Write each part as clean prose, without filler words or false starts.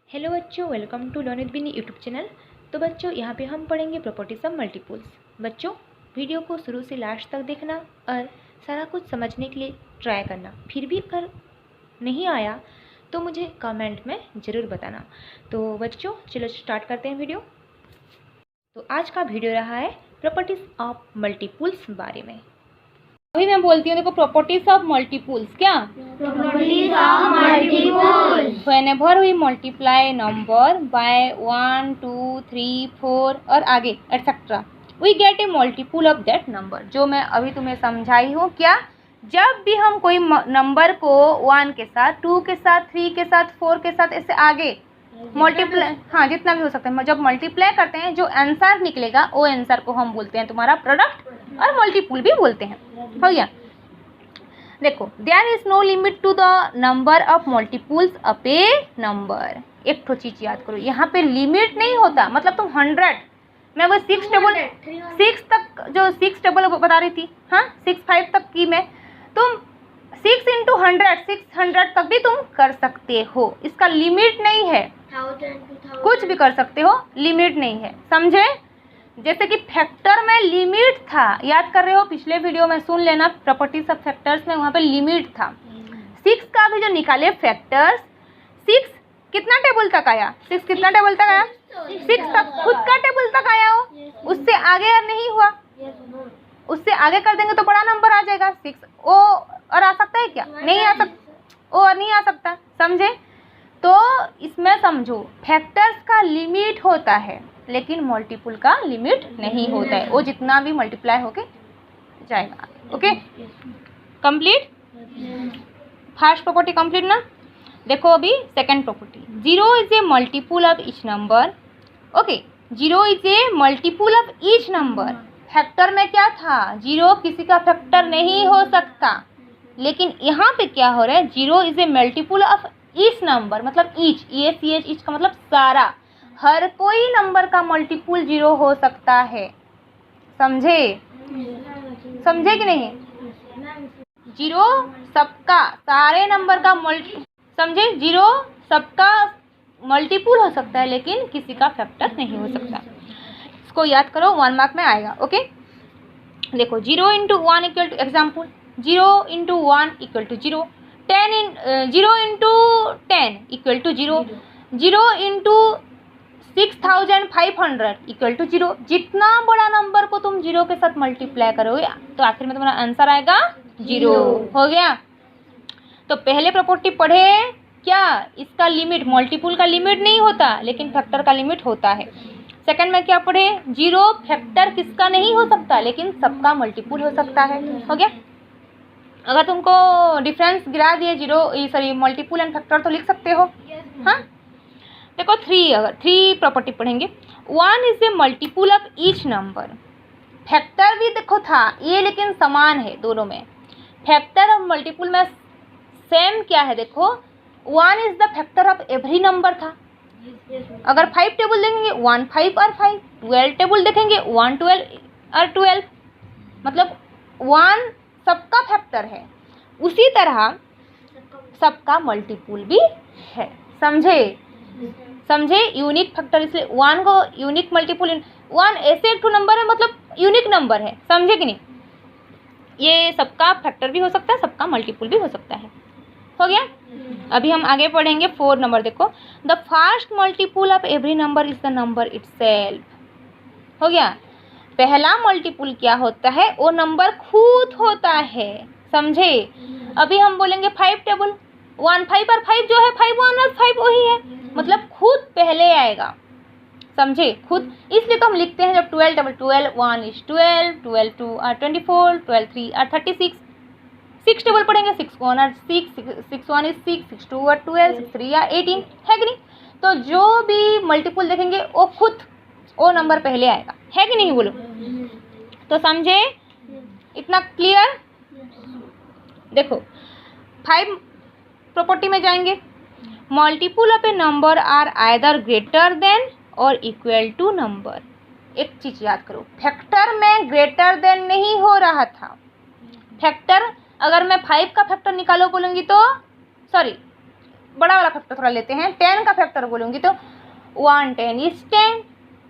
Hello बच्चों, welcome to learn with Binny YouTube channel. तो बच्चों, यहाँ पे हम पढ़ेंगे प्रॉपर्टीज ऑफ मल्टीपल्स। बच्चों, वीडियो को शुरू से लास्ट तक देखना और सारा कुछ समझने के लिए ट्राई करना। फिर भी अगर नहीं आया तो मुझे कमेंट में ज़रूर बताना। तो बच्चों, चलो स्टार्ट करते हैं वीडियो। तो आज का वीडियो रहा है प्रॉपर्टीज ऑफ मल्टीपल्स बारे में। अभी मैं बोलती हूँ, देखो प्रॉपर्टीज ऑफ मल्टीपल्स। क्या properties of multiples? Whenever we multiply number by 1 2 3 4 और आगे etcetera we get a multiple of that number. जो मैं अभी तुम्हें समझाई हूँ। क्या जब भी हम कोई नंबर को 1 के साथ, 2 के साथ, 3 के साथ, 4 के साथ, ऐसे आगे मल्टीप्लाई, हाँ जितना भी हो सकता है, जब मल्टीप्लाई करते हैं जो आंसर निकलेगा वो आंसर को हम बोलते हैं तुम्हारा प्रोडक्ट और मल्टीपल भी बोलते हैं। हो गया। देखो, there is no limit to the number of multiples of a number. एक तो चीज याद करो, यहाँ पे लिमिट नहीं होता। मतलब तुम 100, मैं वो 6 तक, जो 6 टेबल बता रही थी, हाँ 6 5 तक की मैं, तुम 6 इंटू 100, 600 तक भी तुम कर सकते हो। इसका लिमिट नहीं है, कुछ भी कर सकते हो, लिमिट नहीं है। समझे? जैसे कि फैक्टर में लिमिट था, याद कर रहे हो, पिछले वीडियो में सुन लेना, प्रॉपर्टीज ऑफ फैक्टर्स में वहाँ पे लिमिट था। 6 का भी जो निकाले फैक्टर्स, 6 कितना टेबल तक आया? 6 कितना टेबल तक आया? 6 तक, खुद का टेबल तक आया हो, उससे आगे और नहीं हुआ। उससे आगे कर देंगे तो बड़ा नंबर आ जाएगा 6। ओ और आ सकता है क्या? नहीं आ सकता, ओ और नहीं आ सकता। समझे? तो इसमें समझो, फैक्टर्स का लिमिट होता है लेकिन मल्टीपल का लिमिट नहीं होता है। वो जितना भी मल्टीप्लाई होके जाएगा। Okay, complete. First property complete ना। देखो अभी second property, 0 is a multiple of each number. Okay, 0 is a multiple of each number. Factor में क्या था? 0 किसी का फैक्टर नहीं हो सकता, लेकिन यहाँ पे क्या हो रहा है? 0 is a multiple of each number. मतलब ईच, ईच का मतलब सारा, हर कोई नंबर का मल्टीपल 0 हो सकता है। समझे? समझे कि नहीं? 0 सबका, सारे नंबर का समझे? 0 सबका मल्टीपल हो सकता है लेकिन किसी का फैक्टर नहीं हो सकता। इसको याद करो, 1 मार्क में आएगा। ओके, देखो 0 into 1 equal to, example 0 into 1 equal to 0, 0 into 10 equal to 0, 0 into 6500 equal to 0। जितना बड़ा नंबर को तुम 0 के साथ मल्टीप्लाई करोगे तो आखिर में तुम्हारा आंसर आएगा 0। हो गया। तो पहले प्रॉपर्टी पढ़े क्या? इसका लिमिट, मल्टीपल का लिमिट नहीं होता लेकिन फैक्टर का लिमिट होता है। सेकंड में क्या पढ़े? 0 फैक्टर किसका नहीं हो सकता लेकिन सबका मल्टीपल हो सकता है। हो गया। अगर तुमको डिफरेंस गिरा दिए, 0 मल्टीपल एंड फैक्टर, तो लिख सकते हो। हाँ, देखो 3, अगर 3 प्रॉपर्टी पढ़ेंगे, 1 is a multiple of each number. Factor भी देखो था ये, लेकिन समान है दोनों में। फैक्टर और मल्टीपल में सेम क्या है? देखो 1 is the factor of every number था। अगर 5 टेबल देखेंगे 1 5 और 5, 12 टेबल देखेंगे 1 12 और 12, मतलब 1 सबका फैक्टर है। उसी तरह सबका मल्टीपल भी है। समझे? समझे? यूनिक फैक्टर, इसलिए 1 को यूनिक मल्टीपल, 1 ऐसे एक नंबर है, मतलब यूनिक नंबर है। समझे कि नहीं? ये सबका फैक्टर भी हो सकता है, सबका मल्टीपल भी हो सकता है। हो गया। अभी हम आगे पढ़ेंगे 4 नंबर। देखो, the first multiple of every number is the number itself. हो गया। पहला मल्टीपल क्या होता है? वो नंबर खुद होता है। समझे? अभी हम बोलेंगे 5 टेबल, 1 5 और 5 जो है, 5 1 और 5 वही है, मतलब खुद पहले आएगा। समझे? खुद, इसलिए तो हम लिखते हैं जब 12 टेबल, 12 1 इज 12, 12 2 और 24, 12 3 और 36। 6 टेबल पढ़ेंगे, 6 1 और 6, 6 1 इज 6, 6 2 और 12, 6 3 या 18, है कि नहीं? तो जो भी मल्टीपल देखेंगे वो खुद वो नंबर पहले आएगा, है कि नहीं? बोलो। तो समझे? इतना क्लियर? देखो 5 प्रॉपर्टी में जाएंगे, multiple of a number are either greater than और इक्वल टू नंबर। एक चीज याद करो, फैक्टर में ग्रेटर देन नहीं हो रहा था। फैक्टर, अगर मैं 5 का फैक्टर निकालो बोलूँगी तो, सॉरी बड़ा वाला फैक्टर थोड़ा लेते हैं। 10 का फैक्टर बोलूँगी तो 1 10 is 10,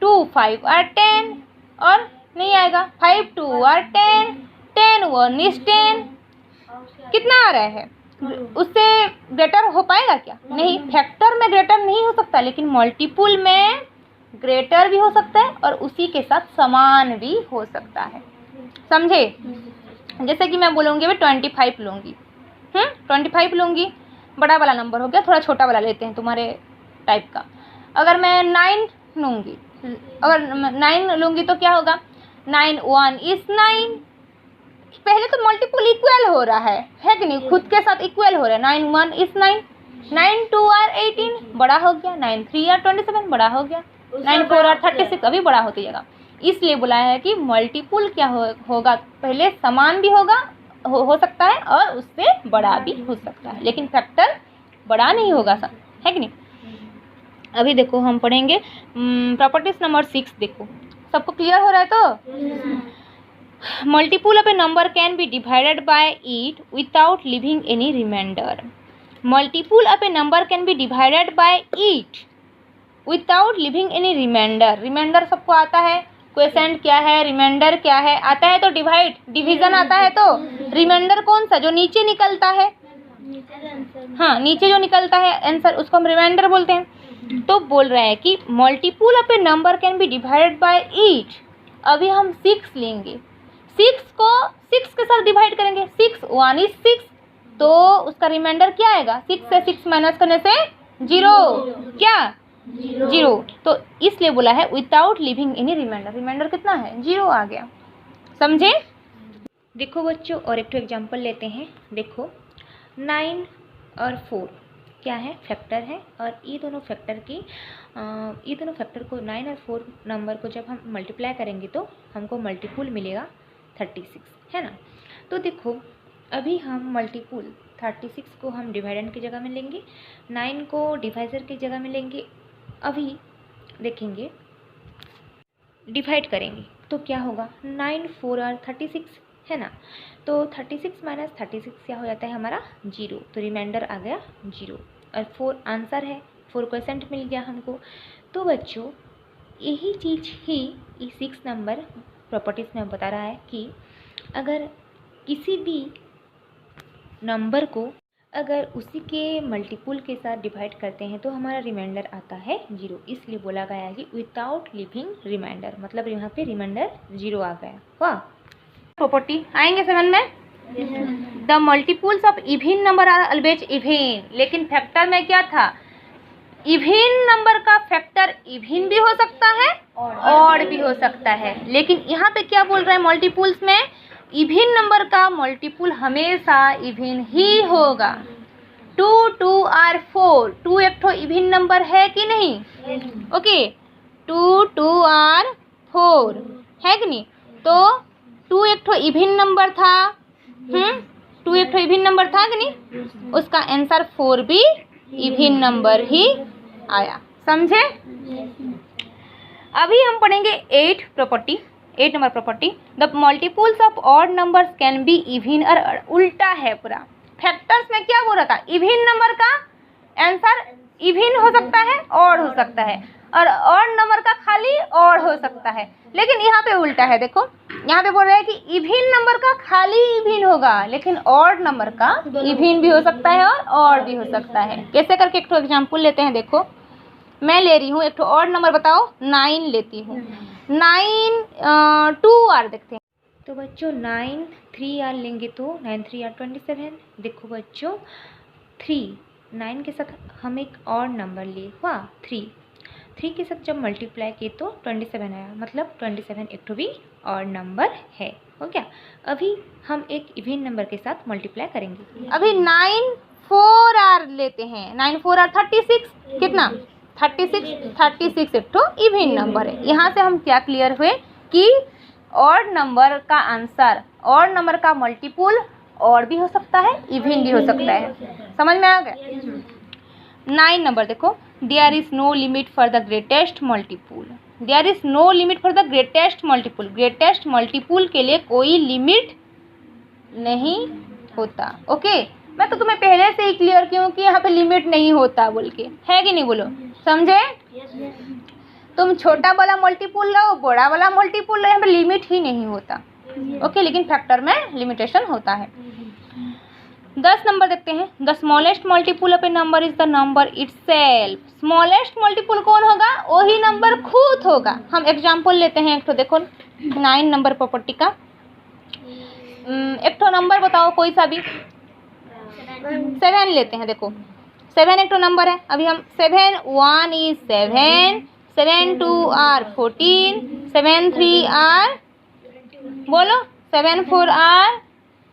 2 5 are 10 और नहीं आएगा 5 2 are 10, 10 1 is 10। कितना आ रहा है? उससे ग्रेटर हो पाएगा क्या? नहीं, फैक्टर में ग्रेटर नहीं हो सकता, लेकिन मल्टीपुल में ग्रेटर भी हो सकता है और उसी के साथ समान भी हो सकता है। समझे? जैसे कि मैं बोलूँगी अभी 25 लूँगी, 25 लूँगी, बड़ा वाला नंबर हो गया, थोड़ा छोटा वाला लेते हैं तुम्हारे टाइप का। अगर मैं 9 लूँगी, अगर 9 लूँगी तो क्या होगा? 9 1 is 9। पहले तो मल्टीपुल इक्वल हो रहा है कि नहीं? खुद के साथ इक्वल हो रहा है। 9 1 is 9, 9 2 are 18 बड़ा हो गया, 9 3 are 27 बड़ा हो गया, 9 4 are 36 अभी बड़ा होती जाएगा। इसलिए बोला है कि मल्टीपुल क्या होगा, पहले समान भी होगा, हो सकता है और उससे बड़ा भी हो सकता है, लेकिन फैक्टर बड़ा नहीं होगा सब, है कि नहीं? अभी देखो हम पढ़ेंगे प्रॉपर्टीज नंबर 6। देखो सबको क्लियर हो रहा है? तो multiple of a number can be divided by it without leaving any remainder. Multiple of a number can be divided by it without leaving any remainder. Remainder सबको आता है, क्वोशिएंट क्या है, रिमाइंडर क्या है, आता है तो डिवाइड, डिवीजन आता है तो रिमाइंडर कौन सा? जो नीचे निकलता है, हाँ नीचे जो निकलता है आंसर, उसको हम रिमाइंडर बोलते हैं। तो बोल रहा है कि multiple of a number can be divided by it. अभी हम 6 लेंगे, 6 को 6 के साथ डिवाइड करेंगे, 6 1 is 6, तो उसका रिमाइंडर क्या आएगा? 6 से 6 माइनस करने से 0, क्या 0। तो इसलिए बोला है without leaving any remainder. Remainder कितना है? 0 आ गया। समझे? देखो बच्चों, और एक तो एग्जाम्पल लेते हैं। देखो 9 और 4 क्या है? फैक्टर है, और ये दोनों फैक्टर को 9 और 4 नंबर को जब हम मल्टीप्लाई करेंगे तो हमको मल्टीपुल मिलेगा 36, है ना? तो देखो अभी हम मल्टीपुल 36 को हम डिवाइडेंड की जगह में लेंगे, 9 को डिवाइज़र की जगह में लेंगे। अभी देखेंगे डिवाइड करेंगे तो क्या होगा? 9 4 और 36, है ना? तो 36 माइनस 36 क्या हो जाता है हमारा? 0। तो रिमाइंडर आ गया 0, और 4 आंसर है, 4 क्वोशिएंट मिल गया हमको। तो बच्चों यही चीज़ ही इस 6 नंबर प्रॉपर्टीज़ में बता रहा है कि अगर किसी भी नंबर को अगर उसी के मल्टीपुल के साथ डिवाइड करते हैं तो हमारा रिमाइंडर आता है 0। इसलिए बोला गया है कि विदाउट लिविंग रिमाइंडर, मतलब यहाँ पे रिमाइंडर 0 आ गया। वाह! प्रॉपर्टी आएंगे समझ में? The multiples of even number are always even. लेकिन फैक्टर में क्या था? इवन नंबर का फैक्टर इवन भी हो सकता है और भी हो सकता है, लेकिन यहाँ पे क्या बोल रहा है? मल्टीपुल्स में इवन नंबर का मल्टीपुल हमेशा इवन ही होगा। 2 2 और 4, 2 एक ठो इवन नंबर है कि नहीं? ओके, 2 2 और 4 है कि नहीं? तो 2 एक ठो इवन नंबर था, 2 एक ठो इवन नंबर था कि नहीं? उसका आंसर 4 भी इवन नंबर ही आया। समझे? अभी हम पढ़ेंगे 8 property, 8 number property. The multiples of odd numbers can be even, और उल्टा है पूरा। फैक्टर्स में क्या बोल रहा था? इवन नंबर का आंसर इवन हो सकता है, ऑड हो सकता है, और ऑड नंबर का खाली ऑड हो सकता है। लेकिन यहाँ पे उल्टा है। देखो यहाँ पे बोल रहा है कि इवन नंबर का खाली इवन होगा, लेकिन ऑड नंबर का इवन भी हो सकता है और ऑड भी हो सकता है। कैसे करके एक तो एग्जाम्पल लेते हैं। देखो मैं ले रही हूँ एक तो ऑड नंबर, बताओ 9 लेती हूँ। 9 2 आर देखते हैं। तो बच्चों 9 3 आर लेंगे तो 9 3 आर 27। देखो बच्चों 9 के साथ हम एक और नंबर लिए, वाह 3 के साथ जब मल्टीप्लाई किए तो 27 आया, मतलब 27 एक तो भी और नंबर है, हो गया। अभी हम एक इवन नंबर के साथ मल्टीप्लाई करेंगे। अभी 9 4 आर लेते हैं। 9 4 आर 36, कितना? 36 एक तो इवन नंबर है। यहाँ से हम क्या क्लियर हुए कि ऑड नंबर का आंसर, ऑड नंबर का मल्टीपुल और भी हो सकता है, इवन भी हो सकता है। समझ में आ गया? 9 नंबर देखो, there is no limit for the greatest multiple. There is no limit for the greatest multiple. Greatest multiple के लिए कोई लिमिट नहीं होता। ओके, मैं तो तुम्हें पहले से ही क्लियर की हूँ कि यहाँ पे लिमिट नहीं होता बोल के, है कि नहीं बोलो, समझे? तुम छोटा वाला मल्टीपुल लो, बड़ा वाला मल्टीपुल लो, यहाँ पे लिमिट ही नहीं होता। ओके, लेकिन फैक्टर में लिमिटेशन होता है। 10 नंबर देखते हैं। The smallest multiple of a number is the number itself. Smallest multiple कौन होगा? वही नंबर खुद होगा। हम एग्जाम्पल लेते हैं एक तो, देखो 9 नंबर प्रॉपर्टी का। एक तो नंबर बताओ कोई सा भी। 7 लेते हैं। देखो 7 एक तो नंबर है। अभी हम 7 1 इज 7, 7 2 आर 14, 7 3 आर बोलो 7 4 आर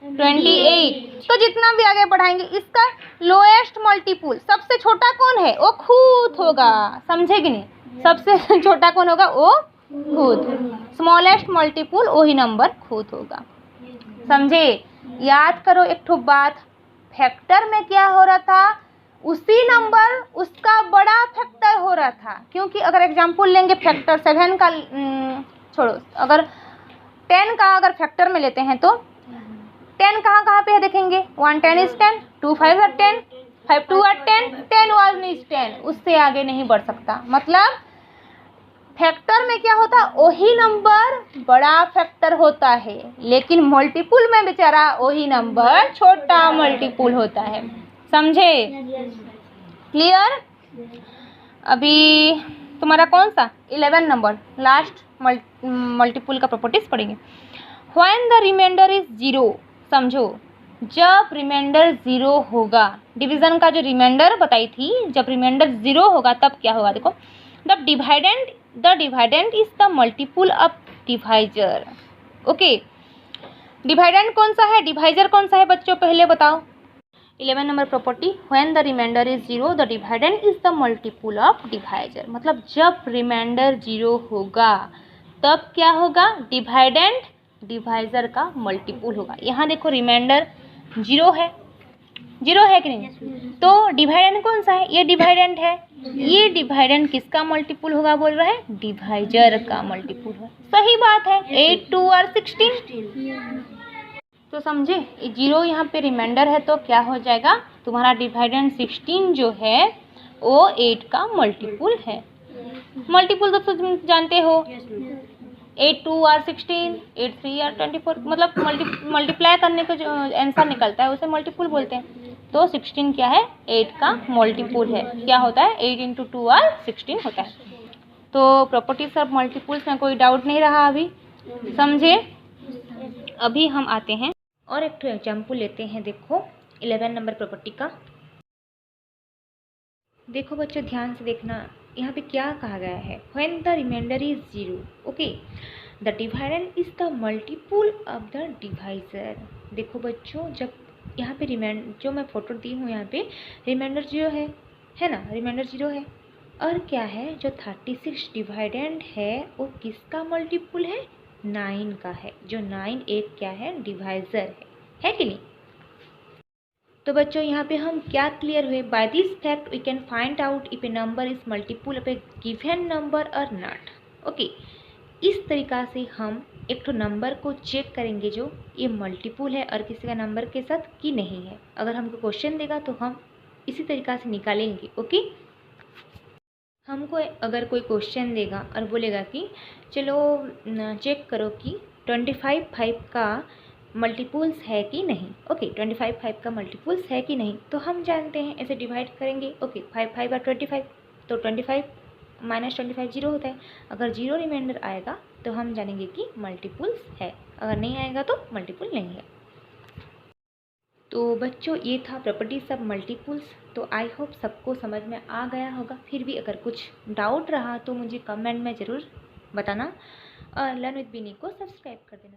28। तो जितना भी आगे बढ़ाएंगे, इसका लोएस्ट मल्टीपुल सबसे छोटा कौन है? वो खुद होगा, समझे कि नहीं? सबसे छोटा कौन होगा? वो खुद। स्मॉलेस्ट मल्टीपुल वही नंबर खुद होगा, समझे? याद करो एक ठो बात, फैक्टर में क्या हो रहा था? उसी नंबर उसका बड़ा फैक्टर हो रहा था। क्योंकि अगर एग्जाम्पल लेंगे फैक्टर 7 का छोड़ो, अगर 10 का अगर फैक्टर में लेते हैं तो 10 कहाँ पे है देखेंगे? 1 10 इज 10, 2 5 are 10, 5 2 are 10, 10 1 is 10। उससे आगे नहीं बढ़ सकता। मतलब फैक्टर में क्या होता? वही नंबर बड़ा फैक्टर होता है, लेकिन मल्टीपुल में बेचारा वही नंबर छोटा मल्टीपुल होता है, समझे? क्लियर? अभी तुम्हारा कौन सा 11 नंबर लास्ट मल्टीपुल का प्रॉपर्टीज पढ़ेंगे। व्हेन द रिमाइंडर इज 0, समझो जब रिमाइंडर 0 होगा, डिवीजन का जो रिमाइंडर बताई थी, जब रिमाइंडर 0 होगा तब क्या होगा? देखो the dividend is the multiple of divisor. Okay, डिवाइडेंट कौन सा है, डिवाइजर कौन सा है बच्चों? पहले बताओ। 11 number property, when the remainder is 0 the dividend is the multiple of divisor. मतलब जब रिमाइंडर 0 होगा तब क्या होगा? डिवाइडेंट डिवाइजर का मल्टीपुल होगा। यहाँ देखो रिमाइंडर 0 है, 0 है कि नहीं? तो डिवाइडेंट कौन सा है? ये डिवाइडेंट है। ये डिवाइडेंट किसका मल्टीपुल होगा बोल रहा है? डिवाइजर का मल्टीपुल है। सही बात है। 8 2 और 16। तो समझे, 0 यहाँ पे रिमाइंडर है तो क्या हो जाएगा? तुम्हारा डिवाइडेंट 16 जो है वो 8 का मल्टीपुल है। मल्टीपुल तो तुम जानते हो, 8 2 और 16, 8 3 और 24। मतलब मल्टीप्लाई करने का जो आंसर निकलता है उसे मल्टीपुल बोलते हैं। तो 16 क्या है? 8 का मल्टीपुल है। क्या होता है? 8 इंटू 2 और 16 होता है। तो प्रॉपर्टीज ऑफ मल्टीपुल्स में कोई डाउट नहीं रहा अभी, समझे? अभी हम आते हैं और एक तो एग्जाम्पल लेते हैं। देखो 11 नंबर प्रॉपर्टी का। देखो बच्चों ध्यान से देखना, यहाँ पे क्या कहा गया है? When the remainder is 0, okay, the dividend is the multiple of the divisor. देखो बच्चों, जब यहाँ पे जो मैं फोटो दी हूँ यहाँ पे रिमाइंडर 0 है ना? रिमाइंडर 0 है। और क्या है? जो 36 डिवाइडेंट है वो किसका मल्टीपुल है? 9 का है। जो 9 एक क्या है? डिवाइजर है कि नहीं? तो बच्चों यहाँ पे हम क्या क्लियर हुए? By this fact we can find out if a number is multiple of a given number और नॉट। ओके, इस तरीक़ा से हम एक तो नंबर को चेक करेंगे जो ये मल्टीपुल है और किसी का नंबर के साथ कि नहीं है। अगर हमको क्वेश्चन देगा तो हम इसी तरीक़ा से निकालेंगे। ओके, हमको अगर कोई क्वेश्चन देगा और बोलेगा कि चलो चेक करो कि 25 5 का मल्टीपुल्स है कि नहीं। ओके, 25 5 का मल्टीपुल्स है कि नहीं, तो हम जानते हैं ऐसे डिवाइड करेंगे। ओके, 5 5 और 25, तो 25 माइनस 25 0 होता है। अगर 0 रिमाइंडर आएगा तो हम जानेंगे कि मल्टीपुल्स है, अगर नहीं आएगा तो मल्टीपुल नहीं है। तो बच्चों ये था प्रॉपर्टीज ऑफ मल्टीपुल्स। तो आई होप सबको समझ में आ गया होगा। फिर भी अगर कुछ डाउट रहा तो मुझे कमेंट में ज़रूर बताना और लर्न विद बिनी को सब्सक्राइब कर देना।